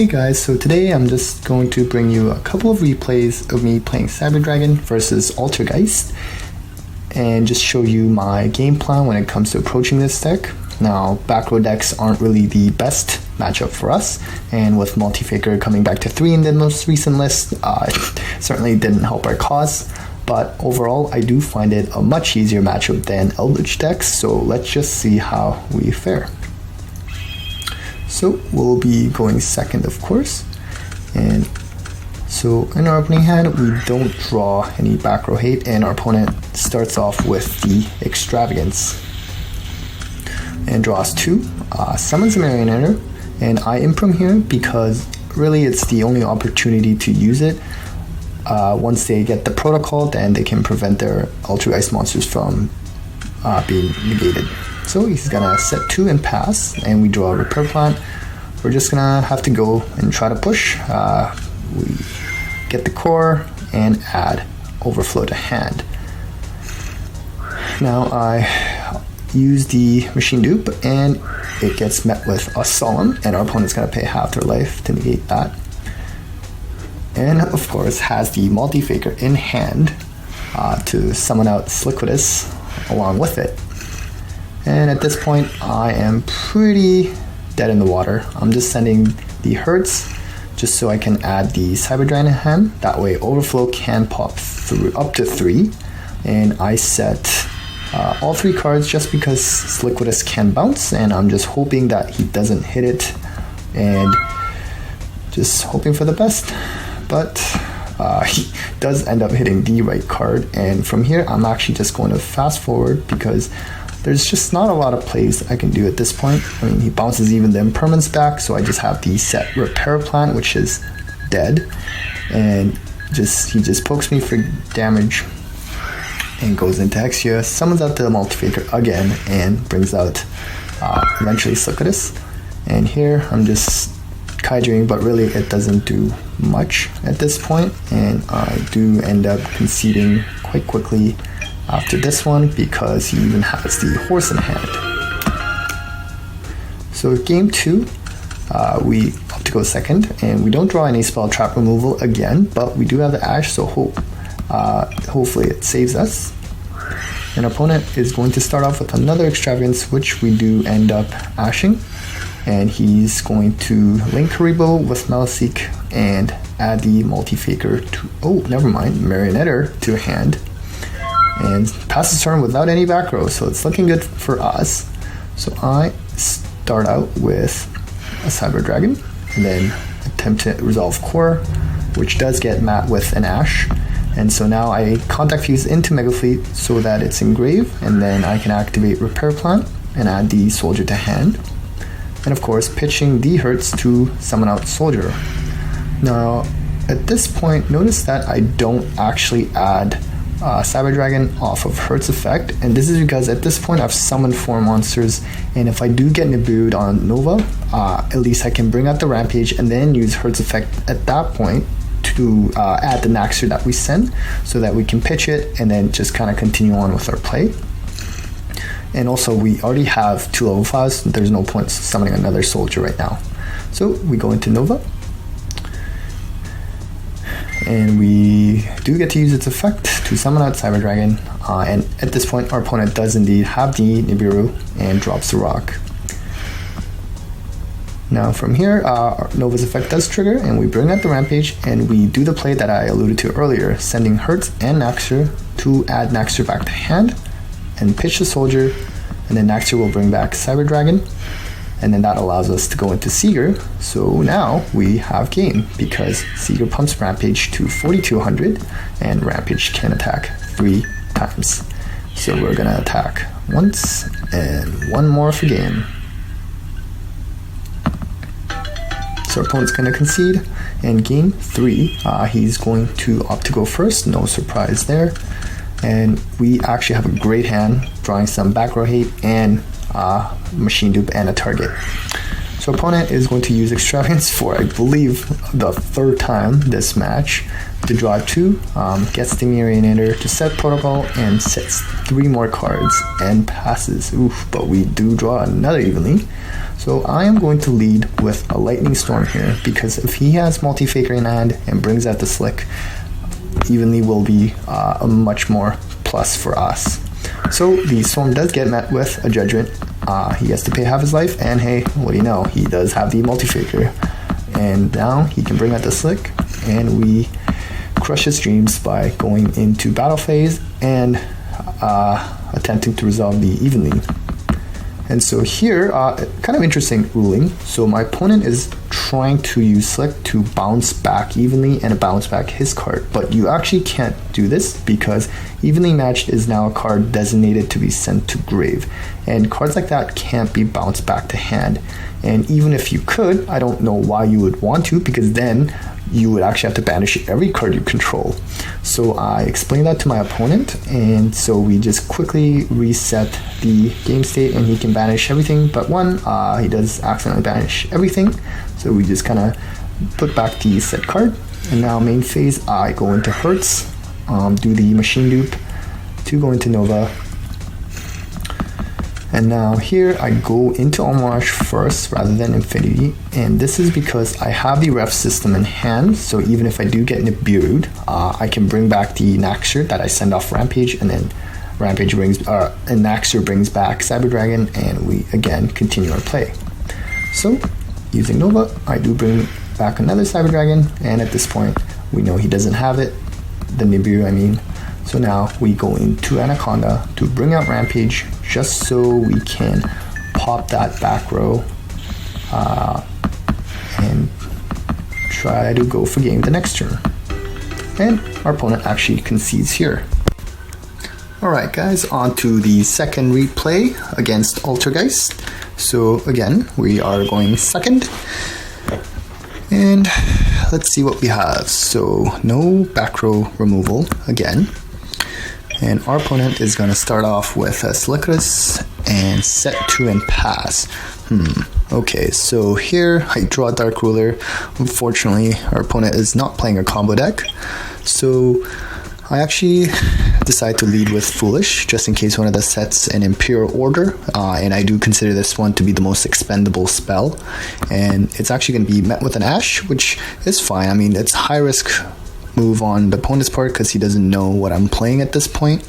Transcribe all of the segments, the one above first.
Hey guys, so today I'm just going to bring you a couple of replays of me playing Cyber Dragon versus Altergeist and just show you my game plan when it comes to approaching this deck. Now, back row decks aren't really the best matchup for us, and with Multi-Faker coming back to 3 in the most recent list, it certainly didn't help our cause. But overall, I do find it a much easier matchup than Eldritch decks, so let's just see how we fare. So we'll be going second, of course, and so in our opening hand we don't draw any back row hate, and our opponent starts off with the Extravagance and draws 2, summons a Marionetter, and I imprim here because really it's the only opportunity to use it. Once they get the protocol, then they can prevent their Altergeist monsters from being negated. So he's gonna set 2 and pass, and we draw a Repair Plant. We're just gonna have to go and try to push. We get the core and add Overflow to hand. Now I use the Machine Dupe, and it gets met with a Solemn, and our opponent's gonna pay half their life to negate that. And of course has the Multi-Faker in hand to summon out Sliquidus along with it. And at this point, I am pretty dead in the water. I'm just sending the Hertz just so I can add the Cyber Dragon in hand. That way Overflow can pop through up to 3. And I set all 3 cards just because Sliquidus can bounce, and I'm just hoping that he doesn't hit it, and just hoping for the best. But he does end up hitting the right card, and from here I'm actually just going to fast forward because there's just not a lot of plays I can do at this point. I mean, he bounces even the impermanence back, so I just have the set Repair Plant, which is dead, and he just pokes me for damage and goes into Hexia, summons out the Multi-Faker again, and brings out eventually Sliquidus. And here I'm just Kaijuing, but really it doesn't do much at this point, and I do end up conceding quite quickly after this one because he even has the horse in hand. So game 2, we opt to go second, and we don't draw any spell trap removal again, but we do have the Ash, so hopefully it saves us. And our opponent is going to start off with another Extravagance, which we do end up ashing, and he's going to link Haribo with Maliseek and add the Multi-Faker to, Marionetter to hand, and pass his turn without any back row, so it's looking good for us. So I start out with a Cyber Dragon, and then attempt to resolve Core, which does get met with an Ash. And so now I Contact Fuse into Mega Fleet so that it's engraved, and then I can activate Repair Plant and add the Soldier to hand. And of course, pitching the Hertz to summon out Soldier. Now, at this point, notice that I don't actually add Cyber Dragon off of Hertz effect, and this is because at this point I've summoned 4 monsters, and if I do get Nibiru'd on Nova, at least I can bring out the Rampage and then use Hertz effect at that point to add the Naxxter that we send, so that we can pitch it and then just kind of continue on with our play. And also we already have 2 level 5s, so there's no point summoning another Soldier right now. So we go into Nova, and we do get to use its effect to summon out Cyber Dragon, and at this point our opponent does indeed have the Nibiru and drops the rock. Now from here, Nova's effect does trigger, and we bring out the Rampage, and we do the play that I alluded to earlier, sending Hertz and Naxxter to add Naxxter back to hand, and pitch the Soldier, and then Naxxter will bring back Cyber Dragon, and then that allows us to go into Seeger. So now we have game, because Seeger pumps Rampage to 4200, and Rampage can attack 3 times. So we're gonna attack once, and 1 more for game. So our opponent's gonna concede, and game 3, he's going to opt to go first, no surprise there. And we actually have a great hand, drawing some back row hate and Machine Dupe and a target. So opponent is going to use Extravagance for, I believe, the third time this match to draw 2, gets the Marionator to set Protocol, and sets 3 more cards and passes. Oof, but we do draw another Evenly. So I am going to lead with a Lightning Storm here, because if he has Multi-Faker in hand and brings out the Slick, Evenly will be a much more plus for us. So the Storm does get met with a Judgment. He has to pay half his life, and hey, what do you know, he does have the Multi-Faker. And now he can bring out the Slick, and we crush his dreams by going into battle phase and attempting to resolve the Evenly. And so here, kind of interesting ruling. So my opponent is trying to use Slick to bounce back Evenly and bounce back his card, but you actually can't do this because Evenly Matched is now a card designated to be sent to grave, and cards like that can't be bounced back to hand. And even if you could, I don't know why you would want to, because then you would actually have to banish every card you control. So I explained that to my opponent, and so we just quickly reset the game state, and he can banish everything but 1. He does accidentally banish everything, so we just kind of put back the set card. And now main phase, I go into Hertz, do the machine dupe to go into Nova. And now here I go into Homage first rather than Infinity, and this is because I have the ref system in hand, so even if I do get Nibiru'd, I can bring back the Naxxer that I send off Rampage, and then Rampage brings, and Naxxer brings back Cyber Dragon, and we again continue our play. So using Nova, I do bring back another Cyber Dragon, and at this point we know he doesn't have it, the Nibiru I mean. So now we go into Anaconda to bring out Rampage, just so we can pop that back row and try to go for game the next turn. And our opponent actually concedes here. Alright guys, on to the second replay against Altergeist. So again, we are going second. And let's see what we have. So no back row removal again. And our opponent is going to start off with a Slickerus and set 2 and pass. Okay, so here I draw Dark Ruler. Unfortunately, our opponent is not playing a combo deck. So I actually decide to lead with Foolish, just in case one of the sets an Imperial Order. And I do consider this one to be the most expendable spell. And it's actually going to be met with an Ash, which is fine. I mean, it's high risk move on the opponent's part because he doesn't know what I'm playing at this point,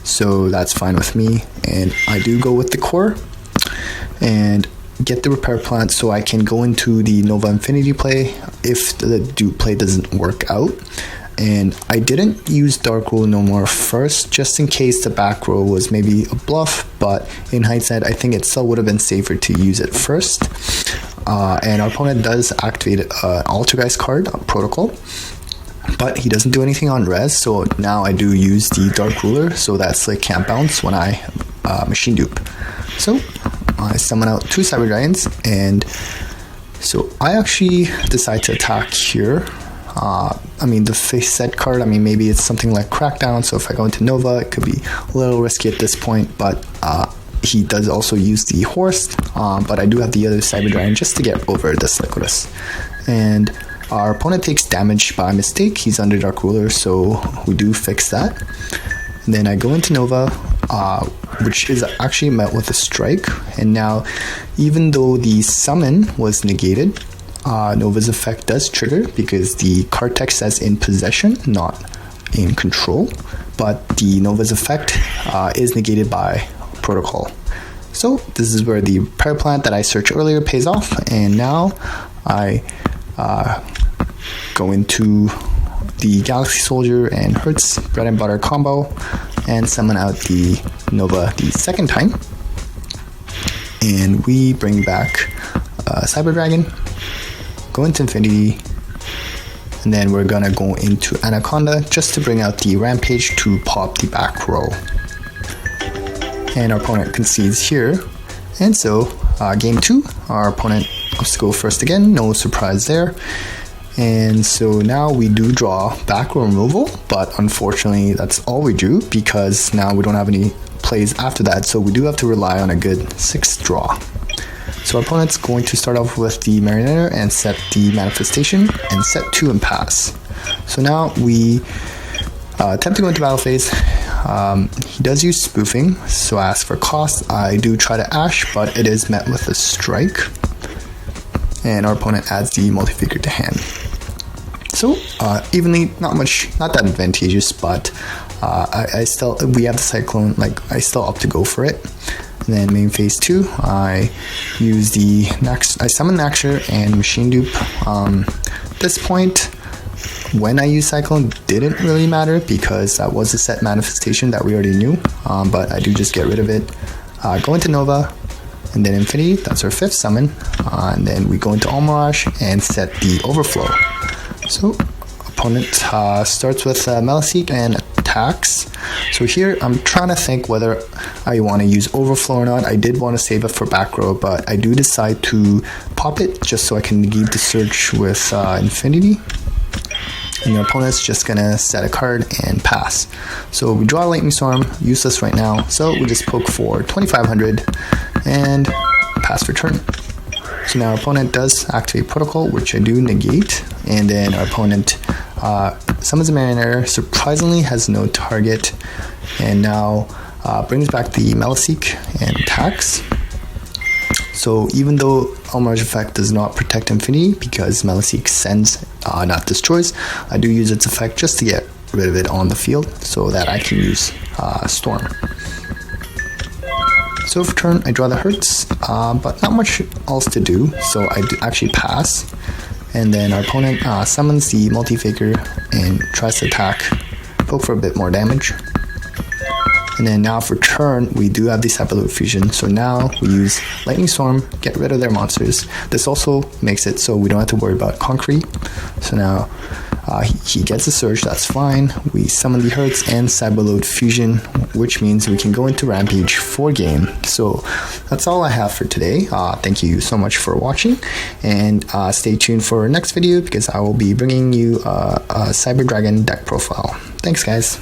so that's fine with me. And I do go with the core and get the repair plant so I can go into the Nova Infinity play if the dupe play doesn't work out. And I didn't use Dark Rule no more first, just in case the back row was maybe a bluff, but in hindsight I think it still would have been safer to use it first. And our opponent does activate an Altergeist card, a Protocol, but he doesn't do anything on res, so now I do use the Dark Ruler so that Slick can't bounce when I machine dupe. So I summon out 2 Cyber Dragons, and so I actually decide to attack here. I mean, the face set card, I mean, maybe it's something like Crackdown, so if I go into Nova, it could be a little risky at this point, but he does also use the Horse, but I do have the other Cyber Dragon just to get over the Slickerus. And our opponent takes damage by mistake. He's under Dark Ruler, so we do fix that. And then I go into Nova, which is actually met with a strike. And now, even though the summon was negated, Nova's effect does trigger because the card text says in possession, not in control. But the Nova's effect is negated by Protocol. So this is where the repair plant that I searched earlier pays off. And now I go into the Galaxy Soldier and Hertz bread and butter combo and summon out the Nova the second time. And we bring back Cyber Dragon, go into Infinity, and then we're gonna go into Anaconda just to bring out the Rampage to pop the back row. And our opponent concedes here. And so game 2, our opponent wants to go first again, no surprise there. And so now we do draw back row removal, but unfortunately that's all we do because now we don't have any plays after that, so we do have to rely on a good 6th draw. So our opponent's going to start off with the Marionetter and set the Manifestation and set 2 and pass. So now we attempt to go into battle phase. He does use spoofing, so I ask for cost. I do try to Ash, but it is met with a strike. And our opponent adds the multi-figure to hand. So evenly, not that advantageous, but we have the Cyclone, I still opt to go for it. And then main phase 2, I use I summon Naxxer and Machine Dupe. At this point, when I use Cyclone didn't really matter because that was a set manifestation that we already knew, but I do just get rid of it. Go into Nova, and then Infinity, that's our 5th summon, and then we go into Almirage and set the Overflow. So opponent starts with Meliseek and attacks. So here I'm trying to think whether I want to use Overflow or not. I did want to save it for back row, but I do decide to pop it just so I can negate the Surge with Infinity. And your opponent's just gonna set a card and pass. So we draw a Lightning Storm, useless right now, so we just poke for 2500 and pass for turn. So now our opponent does activate Protocol, which I do negate, and then our opponent summons a Marionetter, surprisingly has no target, and now brings back the Meliseek and attacks. So even though Almirage effect does not protect Infinity because Meliseek sends, not destroys, I do use its effect just to get rid of it on the field so that I can use Storm. So for turn, I draw the Hurts, but not much else to do, so I do actually pass. And then our opponent summons the Multi-Faker and tries to attack, poke for a bit more damage. And then now for turn, we do have the Cyberload Fusion, so now we use Lightning Storm, get rid of their monsters. This also makes it so we don't have to worry about Concrete. So now he gets a Surge, that's fine. We summon the Hurts and Cyberload Fusion, which means we can go into Rampage for game. So that's all I have for today. Thank you so much for watching, and stay tuned for our next video because I will be bringing you a Cyber Dragon deck profile. Thanks guys.